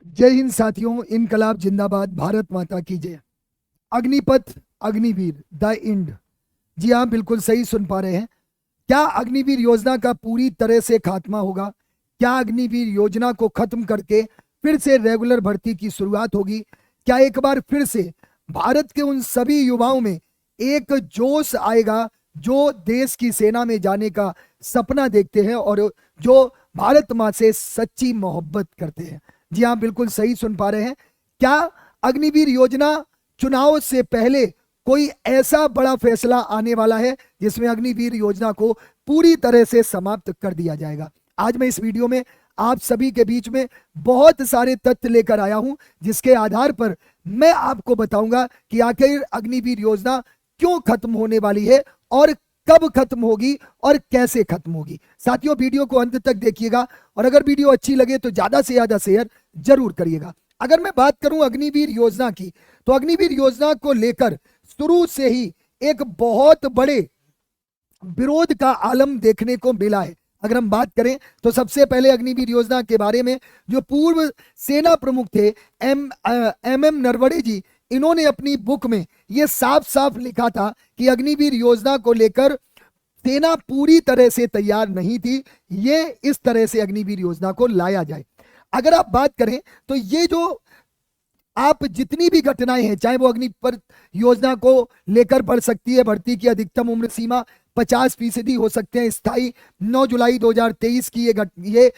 जय हिंद साथियों, इनकलाब जिंदाबाद, भारत माता की जय। Agnipath, Agniveer, the end. जी हाँ, बिल्कुल सही सुन पा रहे हैं। क्या अग्निवीर योजना का पूरी तरह से खात्मा होगा? क्या अग्निवीर योजना को खत्म करके फिर से रेगुलर भर्ती की शुरुआत होगी? क्या एक बार फिर से भारत के उन सभी युवाओं में एक जोश आएगा जो देश की सेना में जाने का सपना देखते हैं और जो भारत माँ से सच्ची मोहब्बत करते हैं? जी हाँ, बिल्कुल सही सुन पा रहे हैं। क्या अग्निवीर योजना चुनाव से पहले कोई ऐसा बड़ा फैसला आने वाला है जिसमें अग्निवीर योजना को पूरी तरह से समाप्त कर दिया जाएगा? आज मैं इस वीडियो में आप सभी के बीच में बहुत सारे तथ्य लेकर आया हूं, जिसके आधार पर मैं आपको बताऊंगा कि आखिर अग्निवीर योजना क्यों खत्म होने वाली है और कब खत्म होगी और कैसे खत्म होगी। साथियों, वीडियो को अंत तक देखिएगा और अगर वीडियो अच्छी लगे तो ज्यादा से ज्यादा शेयर जरूर करिएगा। अगर मैं बात करूं अग्निवीर योजना की, तो अग्निवीर योजना को लेकर शुरू से ही एक बहुत बड़े विरोध का आलम देखने को मिला है। अगर हम बात करें तो सबसे पहले अग्निवीर योजना के बारे में जो पूर्व सेना प्रमुख थे एम नरवणे जी, इन्होंने अपनी बुक में यह साफ साफ लिखा था कि अग्निवीर योजना को लेकर सेना पूरी तरह से तैयार नहीं थी, ये इस तरह से अग्निवीर योजना को लाया जाए। अगर आप बात करें तो ये जो आप जितनी भी घटनाएं हैं, चाहे वो अग्निपथ योजना को लेकर बढ़ सकती है, भर्ती की अधिकतम उम्र सीमा 50% हो सकते हैं स्थायी, 9 जुलाई 2023 की ये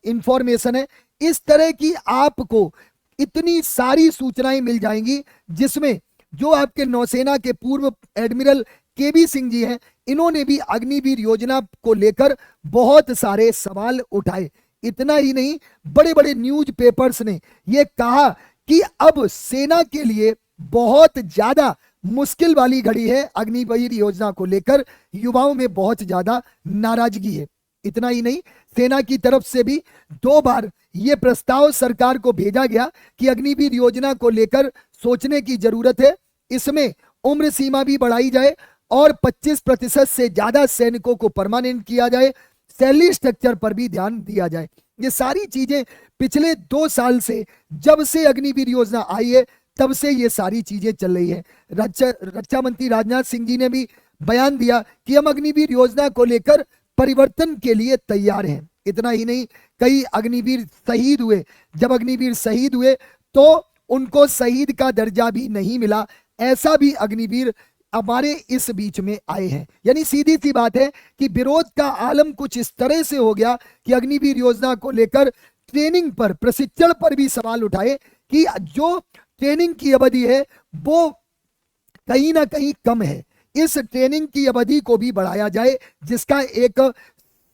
इंफॉर्मेशन है। इस तरह की आपको इतनी सारी सूचनाएं मिल जाएंगी जिसमें जो आपके नौसेना के पूर्व एडमिरल केबी सिंह जी हैं, इन्होंने भी अग्निवीर योजना को लेकर बहुत सारे सवाल उठाए। इतना ही नहीं, बड़े बड़े न्यूज पेपर्स ने यह कहा कि अब सेना के लिए बहुत ज्यादा मुश्किल वाली घड़ी है, अग्निवीर योजना को लेकर युवाओं में बहुत ज्यादा नाराजगी है। इतना ही नहीं, सेना की तरफ से भी 2 बार यह प्रस्ताव सरकार को भेजा गया कि अग्निवीर योजना को लेकर सोचने की जरूरत है, इसमें उम्र सीमा भी बढ़ाई जाए और 25% से ज्यादा सैनिकों को परमानेंट किया जाए, सैलरी स्ट्रक्चर पर भी ध्यान दिया जाए। ये सारी चीजें पिछले 2 साल से, जब से अग्निवीर योजना आई है तब से ये सारी चीजें चल रही है। रक्षा मंत्री राजनाथ सिंह जी ने भी बयान दिया कि हम अग्निवीर योजना को लेकर परिवर्तन के लिए तैयार हैं। इतना ही नहीं, कई अग्निवीर शहीद हुए, जब अग्निवीर शहीद हुए तो उनको शहीद का दर्जा भी नहीं मिला, ऐसा भी अग्निवीर हमारे इस बीच में आए हैं। यानी सीधी सी बात है कि विरोध का आलम कुछ इस तरह से हो गया कि अग्निवीर योजना को लेकर ट्रेनिंग पर, प्रशिक्षण पर भी सवाल उठाए कि जो ट्रेनिंग की अवधि है वो कहीं ना कहीं कम है, इस ट्रेनिंग की अवधि को भी बढ़ाया जाए जिसका एक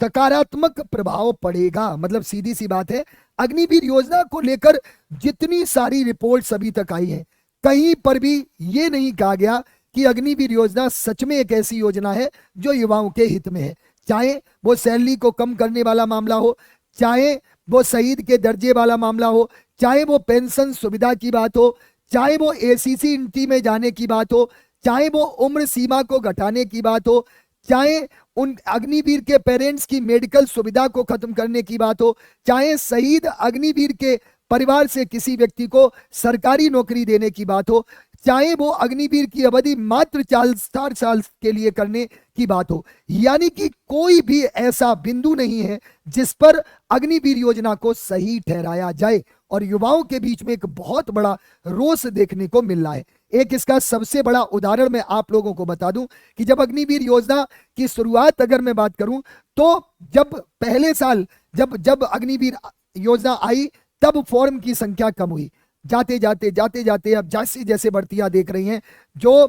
सकारात्मक प्रभाव पड़ेगा। मतलब सीधी सी बात है, अग्निवीर योजना को लेकर जितनी सारी रिपोर्ट्स अभी तक आई है, कहीं पर भी ये नहीं कहा गया कि अग्निवीर योजना सच में एक ऐसी योजना है जो युवाओं के हित में है। चाहे वो सैलरी को कम करने वाला मामला हो, चाहे वो शहीद के दर्जे वाला मामला हो, चाहे वो पेंशन सुविधा की बात हो, चाहे वो एसीसी इंटी में जाने की बात हो, चाहे वो उम्र सीमा को घटाने की बात हो, चाहे उन अग्निवीर के पेरेंट्स की मेडिकल सुविधा को खत्म करने की बात हो, चाहे शहीद अग्निवीर के परिवार से किसी व्यक्ति को सरकारी नौकरी देने की बात हो, चाहे वो अग्निवीर की अवधि मात्र 4 साल के लिए करने की बात हो। यानी कि कोई भी ऐसा बिंदु नहीं है जिस पर अग्निवीर योजना को सही ठहराया जाए और युवाओं के बीच में एक बहुत बड़ा रोष देखने को मिल रहा है। एक इसका सबसे बड़ा उदाहरण मैं आप लोगों को बता दूं कि जब अग्निवीर योजना की शुरुआत अगर मैं बात करूं तो जब पहले साल जब अग्निवीर योजना आई तब फॉर्म की संख्या कम हुई, जाते जाते अब जैसे जैसे भर्तियां देख रही हैं, जो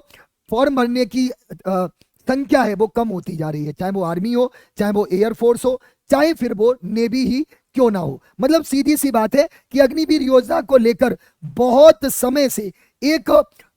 फॉर्म भरने की संख्या है वो कम होती जा रही है, चाहे वो आर्मी हो, चाहे वो एयरफोर्स हो, चाहे फिर वो नेवी ही क्यों ना हो। मतलब सीधी सी बात है कि अग्निवीर योजना को लेकर बहुत समय से एक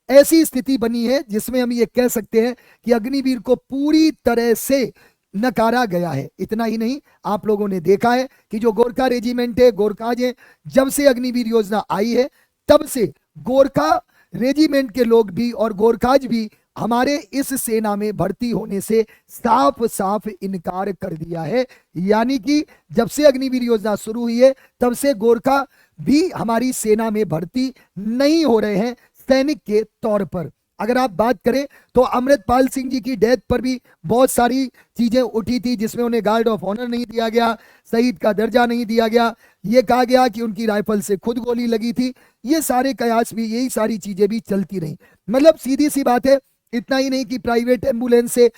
ऐसी स्थिति बनी है जिसमें हम ये कह सकते हैं कि अग्निवीर को पूरी तरह से नकारा गया है। इतना ही नहीं, आप लोगों ने देखा है कि जो गोरखा रेजिमेंट है, गोरखाज है, जब से अग्निवीर योजना आई है तब से गोरखा रेजिमेंट के लोग भी और गोरखाज भी हमारे इस सेना में भर्ती होने से साफ साफ इनकार कर दिया है। यानी कि जब से अग्निवीर योजना शुरू हुई है तब से गोरखा भी हमारी सेना में भर्ती नहीं हो रहे हैं सैनिक के तौर पर। अगर आप बात करें तो अमृतपाल सिंह जी की डेथ पर भी बहुत सारी चीजें उठी थी, जिसमें उन्हें गार्ड ऑफ ऑनर नहीं दिया गया, शहीद का दर्जा नहीं दिया गया, ये कहा गया कि उनकी राइफल से खुद गोली लगी थी। ये सारे कयास भी, यही सारी चीजें भी चलती रही। मतलब सीधी सी बात है, इतना ही नहीं कि प्राइवेट एम्बुलेंस से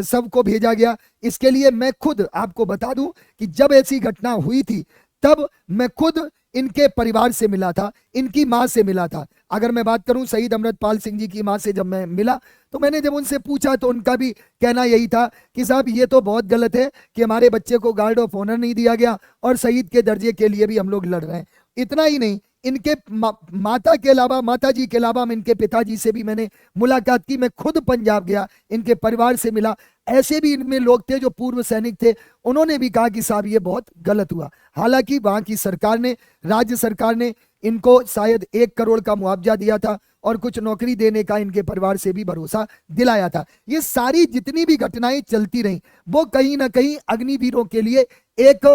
सबको भेजा गया। इसके लिए मैं खुद आपको बता दूं कि जब ऐसी घटना हुई थी तब मैं खुद इनके परिवार से मिला था, इनकी मां से मिला था। अगर मैं बात करूं शहीद अमृतपाल सिंह जी की मां से जब मैं मिला तो मैंने जब उनसे पूछा तो उनका भी कहना यही था कि साहब ये तो बहुत गलत है कि हमारे बच्चे को गार्ड ऑफ ऑनर नहीं दिया गया और शहीद के दर्जे के लिए भी हम लोग लड़ रहे हैं। इतना ही नहीं, इनके माता के अलावा, माता जी के अलावा इनके पिताजी से भी मैंने मुलाकात की। मैं खुद पंजाब गया, इनके परिवार से मिला। ऐसे भी इनमें लोग थे जो पूर्व सैनिक थे, उन्होंने भी कहा कि साहब ये बहुत गलत हुआ। हालांकि वहां की सरकार ने, राज्य सरकार ने इनको शायद 1 करोड़ का मुआवजा दिया था और कुछ नौकरी देने का इनके परिवार से भी भरोसा दिलाया था। ये सारी जितनी भी घटनाएं चलती रही वो कहीं ना कहीं अग्निवीरों के लिए एक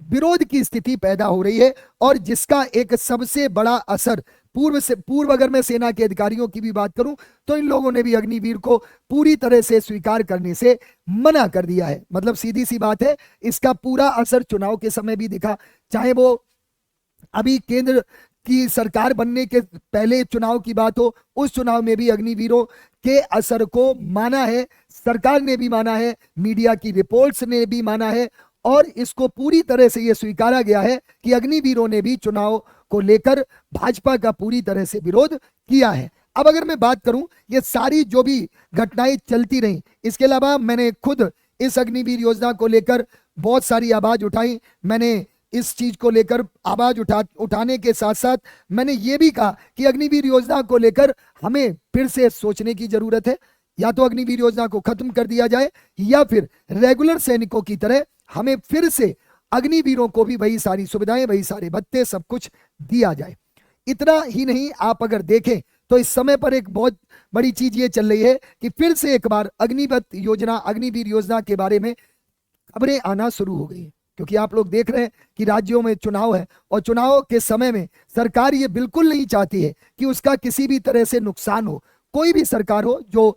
विरोध की स्थिति पैदा हो रही है, और जिसका एक सबसे बड़ा असर पूर्व अगर मैं सेना के अधिकारियों की भी बात करूं तो इन लोगों ने भी अग्निवीर को पूरी तरह से स्वीकार करने से मना कर दिया है। मतलब सीधी सी बात है, इसका पूरा असर चुनाव के समय भी दिखा। चाहे वो अभी केंद्र की सरकार बनने के पहले चुनाव की बात हो, उस चुनाव में भी अग्निवीरों के असर को माना है, सरकार ने भी माना है, मीडिया की रिपोर्ट्स ने भी माना है, और इसको पूरी तरह से यह स्वीकारा गया है कि अग्निवीरों ने भी चुनाव को लेकर भाजपा का पूरी तरह से विरोध किया है। अब अगर मैं बात करूं, ये सारी जो भी घटनाएं चलती रही, इसके अलावा मैंने खुद इस अग्निवीर योजना को लेकर बहुत सारी आवाज उठाई। मैंने इस चीज को लेकर आवाज उठाने के साथ साथ मैंने ये भी कहा कि अग्निवीर योजना को लेकर हमें फिर से सोचने की जरूरत है। या तो अग्निवीर योजना को खत्म कर दिया जाए या फिर रेगुलर सैनिकों की तरह हमें फिर से अग्निवीरों को भी वही सारी सुविधाएं, वही सारे भत्ते, सब कुछ दिया जाए। इतना ही नहीं, आप अगर देखें तो इस समय पर एक बहुत बड़ी चीज ये चल रही है कि फिर से एक बार अग्निवीर योजना के बारे में खबरें आना शुरू हो गई है। क्योंकि आप लोग देख रहे हैं कि राज्यों में चुनाव है, और चुनाव के समय में सरकार ये बिल्कुल नहीं चाहती है कि उसका किसी भी तरह से नुकसान हो। कोई भी सरकार हो जो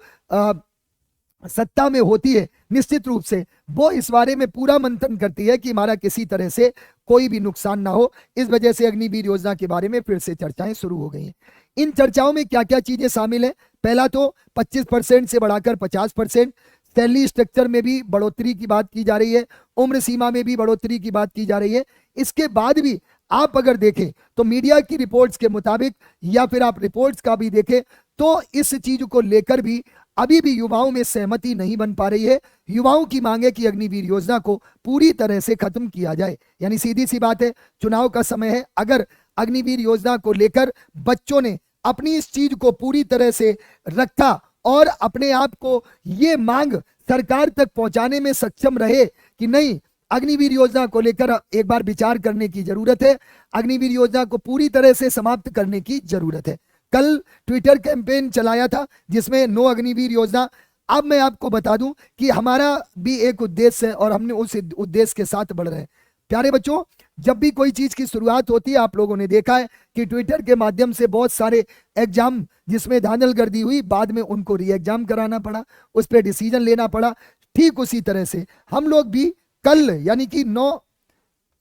सत्ता में होती है, निश्चित रूप से वो इस बारे में पूरा मंथन करती है कि हमारा किसी तरह से कोई भी नुकसान ना हो। इस वजह से अग्निवीर योजना के बारे में फिर से चर्चाएं शुरू हो गई हैं। इन चर्चाओं में क्या क्या चीजें शामिल है? पहला तो 25% से बढ़ाकर 50%, सैलरी स्ट्रक्चर में भी बढ़ोतरी की बात की जा रही है, उम्र सीमा में भी बढ़ोतरी की बात की जा रही है। इसके बाद भी आप अगर देखें तो मीडिया की रिपोर्ट्स के मुताबिक, या फिर आप रिपोर्ट्स का भी देखें, तो इस चीज को लेकर भी अभी भी युवाओं में सहमति नहीं बन पा रही है। युवाओं की मांग है कि अग्निवीर योजना को पूरी तरह से खत्म किया जाए। यानी सीधी सी बात है, चुनाव का समय है, अगर अग्निवीर योजना को लेकर बच्चों ने अपनी इस चीज को पूरी तरह से रखा और अपने आप को ये मांग सरकार तक पहुंचाने में सक्षम रहे कि नहीं, अग्निवीर योजना को लेकर एक बार विचार करने की जरूरत है, अग्निवीर योजना को पूरी तरह से समाप्त करने की जरूरत है। कल ट्विटर कैंपेन चलाया था जिसमें नो अग्निवीर योजना। अब मैं आपको बता दूं कि हमारा भी एक उद्देश्य है और हमने उस उद्देश्य के साथ बढ़ रहे हैं। प्यारे बच्चों, जब भी कोई चीज की शुरुआत होती है, आप लोगों ने देखा है कि ट्विटर के माध्यम से बहुत सारे एग्जाम जिसमें धांधलगर्दी हुई, बाद में उनको री एग्जाम कराना पड़ा, उस पर डिसीजन लेना पड़ा। ठीक उसी तरह से हम लोग भी कल, यानी कि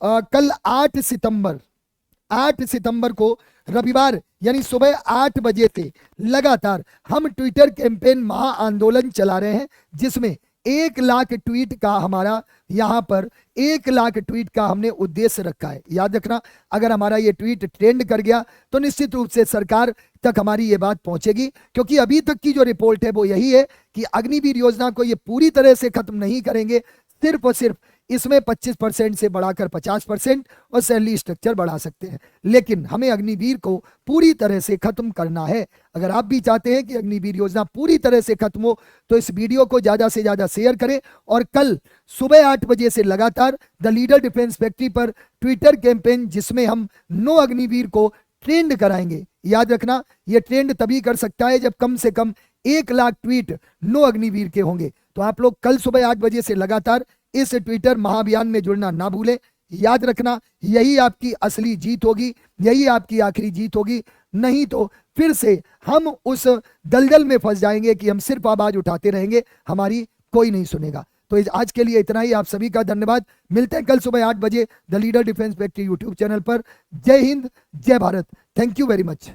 कल 8 सितंबर को रविवार, यानी सुबह 8 बजे से लगातार हम ट्विटर कैंपेन महा आंदोलन चला रहे हैं, जिसमें 1 लाख ट्वीट का हमारा यहाँ पर 1 लाख ट्वीट का हमने उद्देश्य रखा है। याद रखना, अगर हमारा ये ट्वीट ट्रेंड कर गया तो निश्चित रूप से सरकार तक हमारी ये बात पहुंचेगी, क्योंकि अभी तक की जो रिपोर्ट है वो यही है कि अग्निवीर योजना को ये पूरी तरह से खत्म नहीं करेंगे, सिर्फ और सिर्फ इसमें 25% से बढ़ाकर 50% और सैलरी स्ट्रक्चर बढ़ा सकते हैं। लेकिन हमें अग्निवीर को पूरी तरह से खत्म करना है। अगर आप भी चाहते हैं कि अग्निवीर योजना पूरी तरह से खत्म हो तो इस वीडियो को ज्यादा से ज्यादा शेयर करें, और कल सुबह 8 बजे से लगातार द लीडर डिफेंस फैक्ट्री पर ट्विटर कैंपेन, जिसमें हम नो अग्निवीर को ट्रेंड कराएंगे। याद रखना, यह ट्रेंड तभी कर सकता है जब कम से कम 1 लाख ट्वीट नो अग्निवीर के होंगे। तो आप लोग कल सुबह 8 बजे से लगातार इस ट्विटर महाअभियान में जुड़ना ना भूलें। याद रखना, यही आपकी असली जीत होगी, यही आपकी आखिरी जीत होगी। नहीं तो फिर से हम उस दलदल में फंस जाएंगे कि हम सिर्फ आवाज उठाते रहेंगे, हमारी कोई नहीं सुनेगा। तो आज के लिए इतना ही। आप सभी का धन्यवाद। मिलते हैं कल सुबह 8 बजे the leader defence factory YouTube channel पर। जय हिंद, जय Bharat. Thank you very much.